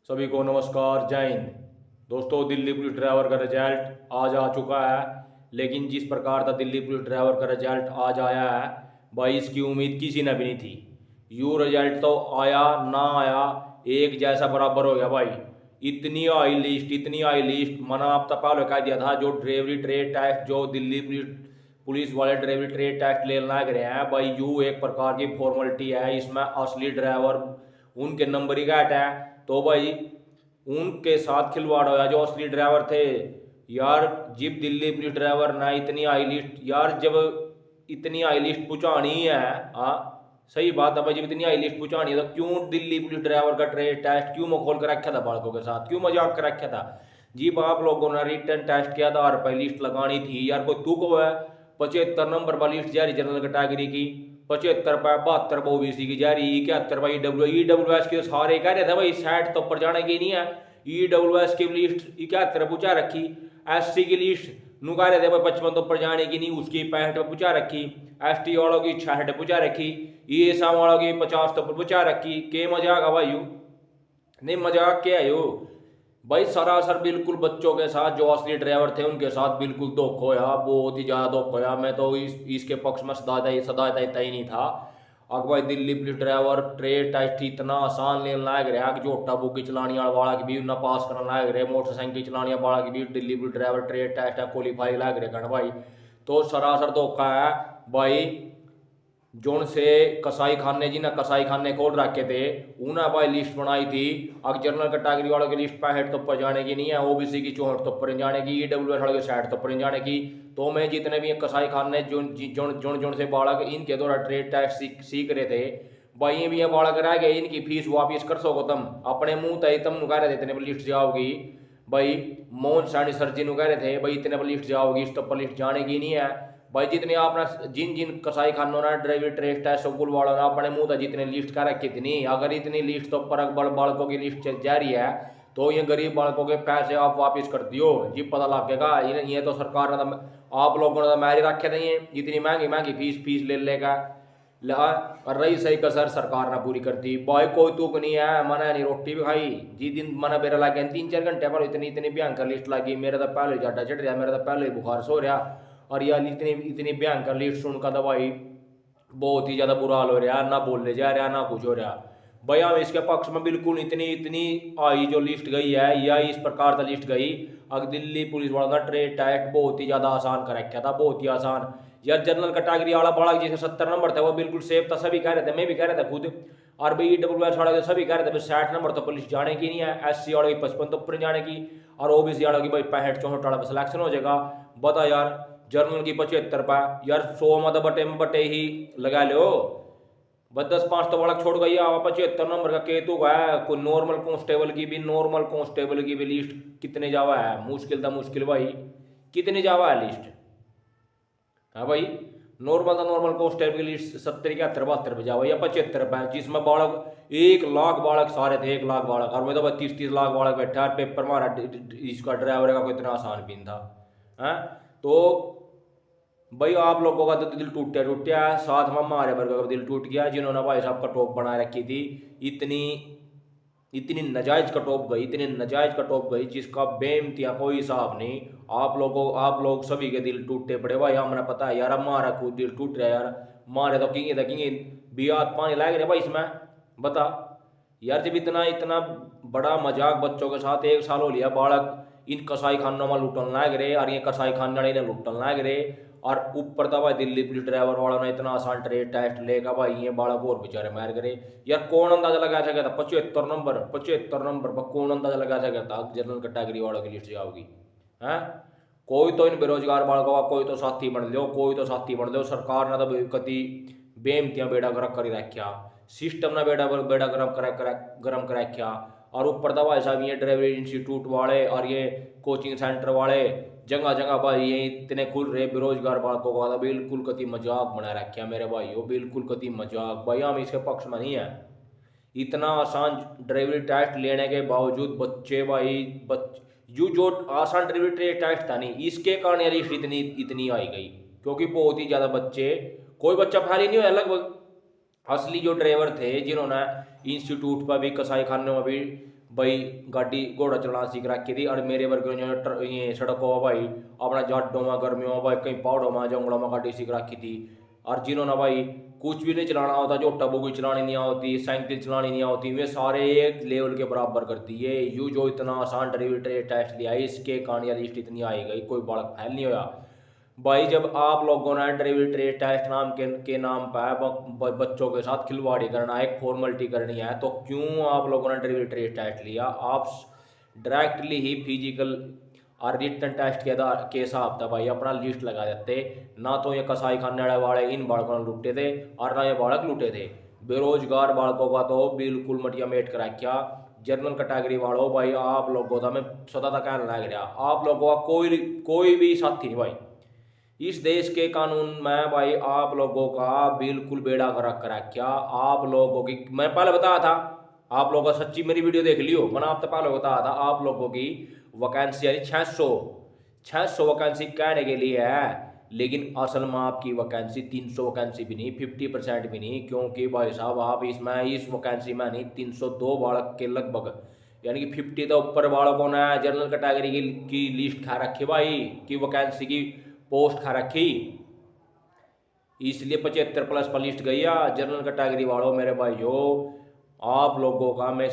सभी को नमस्कार, जय हिंद। दोस्तों, दिल्ली पुलिस ड्राइवर का रिजल्ट आज आ चुका है। लेकिन जिस प्रकार का दिल्ली पुलिस ड्राइवर का रिजल्ट आज आया है भाई, इसकी उम्मीद किसी ने भी नहीं थी। यूँ रिजल्ट तो आया ना आया एक जैसा बराबर हो गया भाई। इतनी हाई लिस्ट मना आप तो पहले कह दिया था। जो ड्राइवरी ट्रेड टेस्ट जो दिल्ली पुलिस वाले ड्राइवरी ट्रेड टेस्ट लेने लग रहे हैं भाई, यूँ एक प्रकार की फॉर्मेलिटी है। इसमें असली ड्राइवर उनके नंबर ही घट है, तो भाई उनके साथ खिलवाड़ होया जो असली ड्राइवर थे। यार जब दिल्ली पुलिस ड्राइवर ना इतनी हाई लिस्ट, यार जब इतनी हाई लिस्ट पहुँचानी है, हाँ सही बात है भाई, जब इतनी हाई लिस्ट पहुँचानी है तो क्यों दिल्ली पुलिस ड्राइवर का ट्रेड टेस्ट क्यों मखौल कर रखा था बालकों के साथ, क्यों मजाक कर रखा था। जी आप लोगों ने रिटर्न टेस्ट किया था और लिस्ट लगानी थी यार, कोई तुक है। 75 नंबर वाली लिस्ट जारी जनरल कैटेगरी की, 75 पे 72 ओबीसी की जारी, 71 भाई ईडब्ल्यूएस के सारे कह रहे थे भाई 60 तो ऊपर जाने की नहीं है। ईडब्ल्यूएस की लिस्ट 71 पूछा रखी, एससी की लिस्ट नु कह रहे थे भाई 55 तो ऊपर जाने की नहीं, उसकी 65 पे पूछा रखी। एसटी वालों की 66 पूछा रखी, ईएसआई वालों की 50 तो ऊपर पूछा रखी। के मजाक है भाई, नहीं मजाक क्या है यो भाई। सरासर बिल्कुल बच्चों के साथ जो असली ड्राइवर थे उनके साथ बिल्कुल धोखा होया, बहुत ही ज़्यादा धोखा होया। मैं तो इसके पक्ष में सदा देता ही नहीं था। अब भाई Delhi police driver trade test इतना आसान लेने लायक रहा कि जो बुकी चलाने वाला की भी ना पास करना लायक रहे, मोटरसाइकिल चलाने वाला की भी Delhi police driver trade test है क्वालिफाई लायक रहे भाई। तो सरासर धोखा है भाई। जोन से कसाई खाने जी ने कसाई खाने खोल रखे थे, उन्हें भाई लिस्ट बनाई थी। अब जनरल कैटेगरी वालों की लिस्ट 65 तो ऊपर जाने की नहीं है, ओबीसी की 64 तो ऊपर जाने की, ईडब्ल्यूएस वालों की 60 तो ऊपर जाने की। तो मैं जितने भी कसाई खाने जोन से बालक इनके द्वारा ट्रेड टेस्ट सीख रहे थे भाई, ये भी ये बालक रह गए, इनकी फीस वापिस कर सको तुम अपने मुंह तय तुम कह रहे थे इतने पर लिस्ट जाओगी भाई। मोहन सानी सर जी कह रहे थे भाई इतने पर लिस्ट जाओगी, इस तो पर लिस्ट जाने की नहीं है भाई। जितने आपने जिन कसाई खानों ने ड्राइविंग ट्रेस्ट है स्कूल वालों ने अपने मुंह तक जितने लिस्ट कर रखी थी नहीं, अगर इतनी लिस्ट तो पर बालकों की लिस्ट जारी है तो ये गरीब बालकों के पैसे आप वापस कर दियो जी, पता लगेगा। ये तो सरकार ने आप लोगों ने मैरी रखे थे, इतनी महंगी महंगी फीस ले लेगा। और रही सही कसर सरकार ने पूरी कर दी भाई, कोई तुक नहीं है। मैंने नहीं रोटी भी खाई जी दिन, मैंने मेरा लगे 3-4 घंटे पर इतनी इतनी भयंकर लिस्ट लगी। मेरा तो पहले जाटा चढ़ रहा, मेरा तो पहले ही बुखार सो रहा। और यार इतनी इतनी भयंकर लिस्ट सुनकर तो भाई बहुत ही ज़्यादा बुरा हाल हो रहा, ना बोलने जा रहा ना कुछ हो रहा भाई। हम इसके पक्ष में बिल्कुल इतनी इतनी आई जो लिस्ट गई है या इस प्रकार का लिस्ट गई। अगर दिल्ली पुलिस वालों का ट्रेड टेस्ट बहुत ही ज़्यादा आसान कर रखा था, बहुत ही आसान। यार जनरल कैटेगरी वाला बड़ा जिसे 70 नंबर था वो बिल्कुल सेफ था, सभी कह रहे थे, मैं भी कह रहा था खुद। और भाई ईडब्ल्यूएस वाले सभी कह रहे थे 60 नंबर तो पुलिस जाने की नहीं है, एससी वाले की 55 तो ऊपर जाने की, और ओबीसी वालों की भाई 65-64 वाला सिलेक्शन हो जाएगा। बता यार जर्नल की 75 पा यार 100 मत बटे ही लगा लो बस 10-5 तो बड़ा छोड़ गई। 75 नंबर का केतु का है। कोई नॉर्मल कांस्टेबल की भी लिस्ट कितने जावा है, मुश्किल था मुश्किल भाई, कितने जावा है लिस्ट। हाँ भाई नॉर्मल कांस्टेबल की लिस्ट 70-71 पे जावा या 75 पे, जिसमें बालक 1 लाख बालक सारे थे, 1 लाख बालक। और मैं तो 30-30 लाख बालक बैठा है पेपर मारा इसका ड्राइवर का, कोई इतना आसान भी था है। तो भाई आप लोगों का तो दिल टूटा है, साथ में हमारे वर्ग का दिल टूट गया जिन्होंने भाई साहब कटऑफ बना रखी थी। इतनी नजायज कटऑफ गई जिसका बेइंतहा कोई हिसाब नहीं। आप लोग सभी के दिल टूटे पड़े भाई, हमें पता है यार, हमारा खुद दिल टूट रहा है यार। मारे तो किंगे बियात पानी लाग रहे भाई इसमें। बता यार जब इतना बड़ा मजाक बच्चों के साथ 1 साल हो लिया, बालक इन कसाई खानों में लुटन लाग रहे, और ये कसाई खाने ने लुटन लाग रहे। और ऊपर था भाई दिल्ली पुलिस ड्राइवर वालों ने इतना आसान ट्रेड टेस्ट लेगा भाई, ये बालक और बेचारे मार करे। यार कौन अंदाजा लगा सका था 75 नंबर पर कौन अंदाजा लगा सका था जनरल कैटेगरी वालों की लिस्ट जाओगी है। कोई तो इन बेरोजगार बालकों का कोई तो साथी बन लो। सरकार ने तो कति बेमतियाँ बेड़ा गर्क कर रखा, सिस्टम ने बेड़ा गर्म कर रखा। और ऊपर था भाई साहब ये ड्राइवरी इंस्टीट्यूट वाले और ये कोचिंग सेंटर वाले जगह भाई ये इतने खुल रहे बेरोजगार बालकों का बिल्कुल कति मजाक बना रखा मेरे भाई, वो बिल्कुल कति मजाक भाई। हम इसके पक्ष में नहीं है। इतना आसान ड्राइवरी टेस्ट लेने के बावजूद बच्चे भाई जो आसान ड्राइवरी टेस्ट था नहीं, इसके कारण यार इतनी आई गई क्योंकि बहुत ही ज़्यादा बच्चे, कोई बच्चा फेल ही नहीं हुआ लगभग। असली जो ड्राइवर थे जिन्होंने इंस्टीट्यूट पर भी, कसाई खानों में भी भाई गाड़ी घोड़ा चलाना सीख रखी थी, और मेरे वर्ग जो ये सड़कों में भाई अपना जाडों में, गर्मियों में भाई कहीं पहाड़ों में, जंगलों में गाड़ी सीख रखी थी। और जिन्होंने भाई कुछ भी नहीं चलाना होता, जो टबोगी चलानी नहीं होती, साइकिल चलानी नहीं होती, वे सारे एक लेवल के बराबर करती है। यू जो इतना आसान ड्राइविंग टेस्ट लिया है, इसके कहानियाँ लिस्ट इतनी आई गई, कोई बालक फैल नहीं होया भाई। जब आप लोगों ने ड्राइविंग टेस्ट नाम के नाम पर बच्चों के साथ खिलवाड़ी करना है, एक फॉर्मेलिटी करनी है, तो क्यों आप लोगों ने ड्राइविंग टेस्ट लिया? आप डायरेक्टली ही फिजिकल और रिटन टेस्ट के हिसाब था भाई अपना लिस्ट लगा देते। ना तो ये कसाई खाने वाले इन बालकों ने लूटे थे, और ना ये बालक लूटे थे। बेरोजगार बालकों का तो बिल्कुल मटिया मेट करा क्या। जनरल कैटेगरी वालों भाई, आप लोगों का मैं सदा तक कहने लग रहा, आप लोगों का कोई भी साथी नहीं भाई इस देश के कानून में भाई। आप लोगों का बिल्कुल बेड़ा गर्क करा क्या। आप लोगों की मैं पहले बताया था, आप लोगों का सच्ची मेरी वीडियो देख लियो, मैंने आप तो पहले बताया था आप लोगों की वैकेंसी यानी 600 वैकेंसी कहने के लिए है, लेकिन असल में आपकी वैकेंसी 300 वैकेंसी भी नहीं, 50% भी नहीं। क्योंकि भाई साहब आप इस वैकेंसी में नहीं, 302 बालक के लगभग, यानी कि 50 तो ऊपर बालकों ने जनरल कैटेगरी की लिस्ट खा रखी भाई, की वैकेंसी की पोस्ट खा रखी, इसलिए 75+ पर लिस्ट गई। जनरल कैटेगरी वालों मेरे भाइयों, आप लोगों का मैं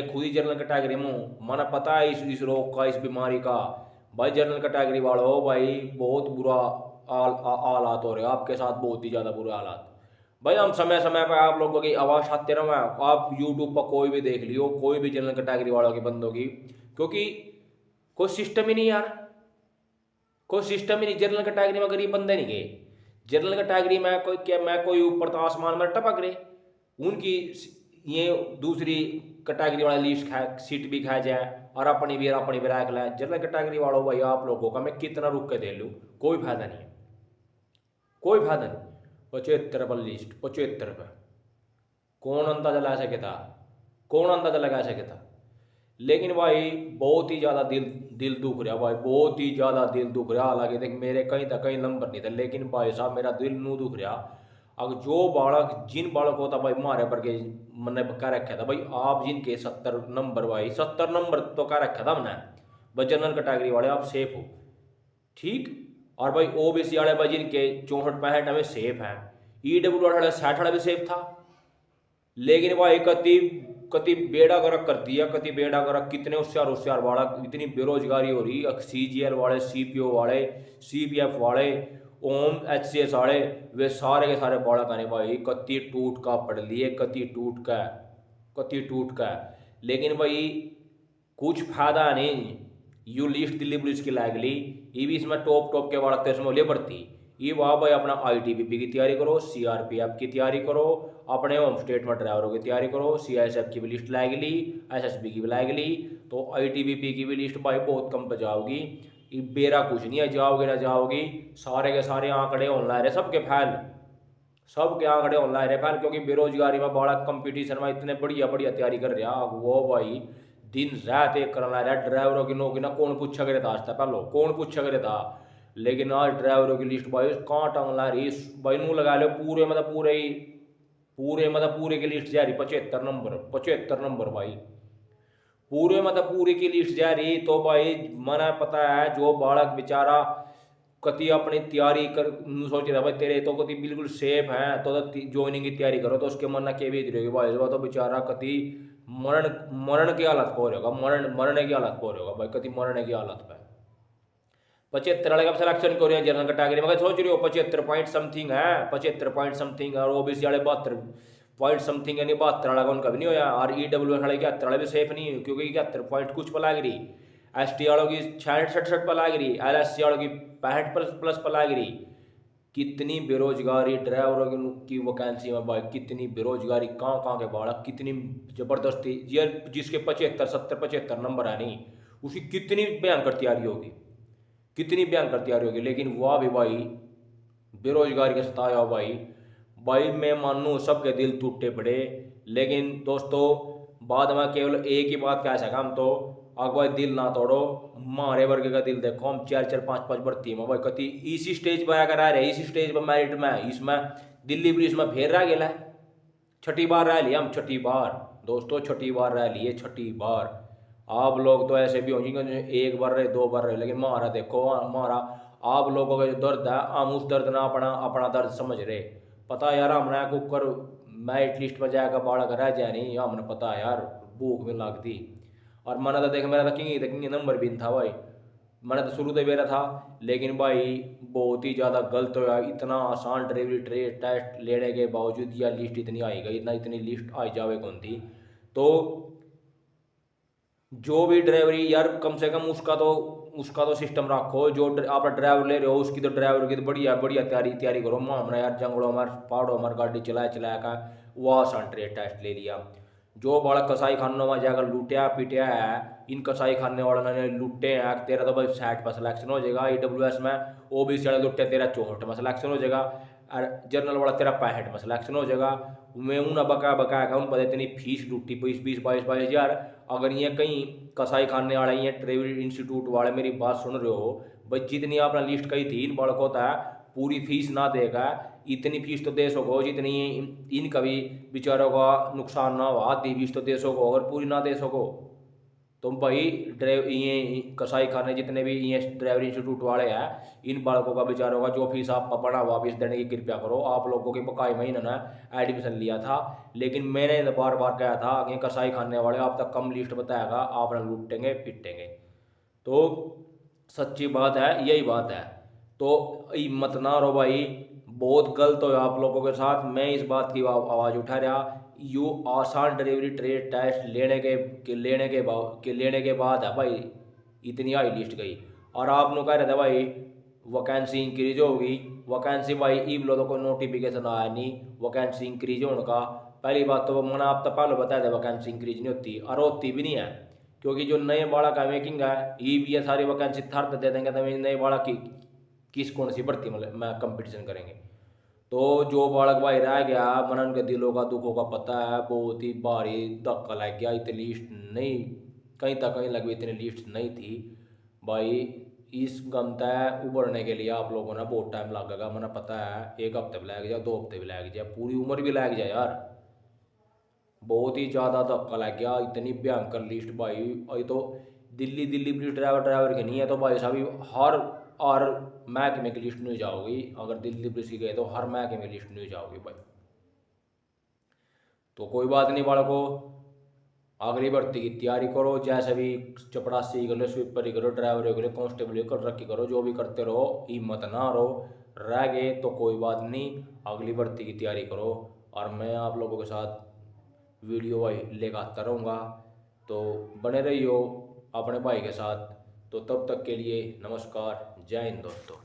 खुद ही जनरल कैटेगरी में हूँ, मैंने पता है इस रोग का, इस बीमारी का। भाई जनरल कैटेगरी वालों भाई बहुत बुरा हालात हो रहे हैं आपके साथ, बहुत ही ज़्यादा बुरे हालात। भाई हम समय समय पर आप लोगों की आवाज़ उठाते रहो, आप यूट्यूब पर कोई भी देख लियो, कोई भी जनरल कैटेगरी वालों के बंदों की, क्योंकि कोई सिस्टम ही नहीं यार, कोई सिस्टम ही नहीं। जनरल कैटेगरी में गरीब बंदे नहीं गए, जनरल कैटेगरी में कोई ऊपर तो आसमान में टपक रहे, उनकी ये दूसरी कैटेगरी वाला लिस्ट सीट भी खा जाए और अपनी भी रख लाए। जनरल कैटेगरी वालों भाई आप लोगों का मैं कितना रुक के दे लूँ, कोई फायदा नहीं है, कोई फायदा नहीं। 75 पर लिस्ट, 75 पर कौन अंदाजा ला सके था, कौन अंदाजा लगा सके था। लेकिन भाई बहुत ही ज़्यादा दिल दुख रहा भाई, बहुत ही ज़्यादा दिल दुख रहा। हालांकि देख मेरे कहीं तक कहीं नंबर नहीं थे, लेकिन भाई साहब मेरा दिल नू दुख रहा। अब जो बालक, जिन बालकों था भाई मारे पर के मैंने कह रखा था भाई, आप जिनके 70 नंबर भाई 70 नंबर तो कह रखा था मैंने भाई, जनरल कैटेगरी वाले आप सेफ हो ठीक। और भाई ओबीसी वाले भाई जिनके 64-65 में सेफ हैं, ईडब्ल्यू वाले 60 वाला भी सेफ था। लेकिन भाई कति बेड़ा गर्क कर दिया, कति बेड़ा गर्क, कितने होशियार बालक, इतनी बेरोजगारी हो रही। CGL वाले, CPO वाले, CPF वाले, ओम HCS वाले, वे सारे के सारे बालक आने भाई कति टूट का पढ़ लिए, कति टूट का। लेकिन भाई कुछ फायदा नहीं, यू लिस्ट दिल्ली पुलिस की लाग ली, ये भी इसमें टॉप के बालक थे इसमें ले पड़ती। ये वहाँ भाई अपना ITBP की तैयारी करो, CRPF की तैयारी करो, अपने होम स्टेट में ड्राइवरों की तैयारी करो, CISF की भी लिस्ट लाएगी ली, SSB की भी लाएगी ली, तो ITBP की भी लिस्ट भाई बहुत कम पे जाओगी। ये बेरा कुछ नहीं है, जाओगे ना जाओगी, सारे के सारे आंकड़े ऑनलाइन है, सबके आंकड़े ऑनलाइन है फैल। क्योंकि बेरोजगारी में बड़ा कंपटीशन में इतने बढ़िया तैयारी कर रहा वो भाई दिन रात एक करना रहा। ड्राइवरों की नौकरी ना कौन पूछा करे था आज तक, पहले कौन पूछा करे था, लेकिन आज ड्राइवरों की लिस्ट भाई कहाँ टांग ला रही भाई, नू लगा लो पूरे पूरे की लिस्ट जा रही 75 नंबर भाई, पूरे की लिस्ट जा रही। तो भाई मना पता है जो बालक बेचारा कति अपनी तैयारी कर सोच रहा भाई, तेरे तो कति बिल्कुल सेफ है तो ज्वाइनिंग की तैयारी करो, तो उसके मन के भी रहेगी भाई, तो बेचारा कति मरण की हालत पर होगा, मरने की हालत पर होगा भाई, कति मरने की हालत पर। 75 वाले का सिलेक्शन क्यों है जनरल कैटेगरी में, सोच रही हो 75 पॉइंट समथिंग है, 75 पॉइंट समथिंग, और OBC वाले 72 पॉइंट समथिंग, यानी 72 वाला उनका भी नहीं होया। और EWS वाले 71 वाले भी सेफ नहीं है, क्योंकि 71 पॉइंट कुछ पर लाग रही, ST वालों की 66 पर लाग रही, LSC वालों की 65+ पर लाग रही। कितनी बेरोजगारी ड्राइवरों की वैकेंसी में भाई, कितनी बेरोजगारी, कहाँ के बालक, कितनी जबरदस्ती। जिसके 75 70 75 नंबर है नहीं, उसकी कितनी भयंकर तैयारी होगी, लेकिन वह भी भाई बेरोजगारी का सताया भाई मैं मानूँ सबके दिल टूटे पड़े। लेकिन दोस्तों बाद में केवल एक ही बात कह सका हम, तो अब भाई दिल ना तोड़ो, हमारे वर्ग का दिल देखो, हम 4 5 भर्ती में भाई कति इसी स्टेज पर अगर आ रहे, इसी स्टेज पर मेरिट में इसमें दिल्ली पुलिस में फेर रह गया है, छठी बार रह लिया हम, छठी बार दोस्तों, छठी बार रह लिए, छठी बार। आप लोग तो ऐसे भी होंगे एक बार रहे, दो बार रहे, लेकिन हमारा देखो, हमारा आप लोगों का जो दर्द है, हम उस दर्द ना अपना अपना दर्द समझ रहे। पता है यार, हमने कुकर मेरिट लिस्ट में जाएगा बाढ़ रह जाए नहीं, हमने पता है यार, भूख में लगती। और मैंने तो देख, मेरा किंग नंबर भी नहीं था भाई, मैंने तो शुरू तो मेरा था, लेकिन भाई बहुत ही ज़्यादा गलत हुआ। इतना आसान ड्राइवरी टेस्ट लेने के बावजूद यह लिस्ट इतनी आई गई, इतना इतनी लिस्ट आई जावे कौन थी। तो जो भी ड्राइवरी यार, कम से कम उसका तो सिस्टम रखो। जो आप ड्राइवर ले रहे हो उसकी तो ड्राइवर की तो बढ़िया बढ़िया तैयारी करो। हमारा यार जंगलों में पहाड़ों में गाड़ी चलाया का वो आसान टेस्ट ले लिया। जो बड़ा कसाई खानों में जाकर लूटिया पिटिया है, इन कसाई खाने वालों ने लुटे हैं। तेरा तो भाई 60 पर सिलेक्शन हो जाएगा EWS में, OBC वाले लुटे तेरा 64 में सिलेक्शन हो जाएगा, और जनरल वाला तेरा 65 में सिलेक्शन हो जाएगा। मैं उन्हें बकाया उन पर इतनी फीस लुटी 20-22 हज़ार। अगर ये कहीं कसाई खाने वाले, ये ट्रेवल इंस्टीट्यूट वाले मेरी बात सुन रहे हो भाई, जितनी आपने लिस्ट कही थी इन बड़कों था, पूरी फीस ना देगा, इतनी फीस तो दे सको जितनी इनका भी बेचारों का नुकसान ना हुआ, आधी फीस तो दे सको। अगर पूरी ना दे सको तुम भाई, ये कसाई खाने जितने भी ये ड्राइवर इंस्टीट्यूट वाले हैं, इन बालकों का बेचारों का जो फीस आप पड़ा वापस देने की कृपया करो। आप लोगों के बकाई में इन्होंने एडमिशन लिया था, लेकिन मैंने बार बार कहा था कि कसाई खाने वाले आप तक कम लिस्ट बताएगा, आप ना लूटेंगे पिटेंगे। तो सच्ची बात है, यही बात है। तो हिम्मत ना रो भाई, बहुत गलत हो आप लोगों के साथ। मैं इस बात की आवाज़ उठा रहा, यू आसान डिलीवरी ट्रेड टेस्ट लेने के बाद है भाई इतनी हाई लिस्ट गई। और आप लोग कह रहे थे भाई वैकेंसी इंक्रीज होगी, वैकेंसी भाई ईब लो तो कोई नोटिफिकेशन आया नहीं वैकेंसी इंक्रीज होने का। पहली बात तो मैंने आप तो पहले बताया था वैकेंसी इंक्रीज नहीं होती, और होती भी नहीं है, क्योंकि जो नए बाड़ा का मेकिंग है ये भी है, सारी वैकेंसी थर्ड दे देंगे तो नए बाड़ा की किस कौन सी भर्ती में कंपटीशन करेंगे। तो जो बालक भाई रह गया, मन उनके दिलों का दुखों का पता है, बहुत ही भारी धक्का लग गया। इतनी लिस्ट नहीं, कहीं तक कहीं लगी इतनी लिस्ट नहीं थी भाई। इस गम तय उभरने के लिए आप लोगों ने बहुत टाइम लगेगा, मैंने पता है, 1 हफ्ते भी लग जाए, 2 हफ्ते भी लग जाए, पूरी उम्र भी लग जाए यार। बहुत ही ज़्यादा धक्का लग गया, इतनी भयंकर लिस्ट भाई। ये तो दिल्ली पुलिस ड्राइवर की नहीं है, तो भाई साहब हर महकमे की लिस्ट नहीं जाओगी। अगर दिल्ली पुलिस की गए तो हर महकमे की लिस्ट नहीं जाओगी भाई। तो कोई बात नहीं बालको, अगली भर्ती की तैयारी करो, जैसे भी चपड़ासी कर लो, स्वीपर ही करो, ड्राइवर कर लो, कांस्टेबल कर रखी करो, जो भी करते रहो, हिम्मत ना रहो। रह गए तो कोई बात नहीं, अगली भर्ती की तैयारी करो। और मैं आप लोगों के साथ वीडियो लेकर आता रहूँगा, तो बने रहियो अपने भाई के साथ। तो तब तक के लिए नमस्कार, जय हिंद दोस्तों।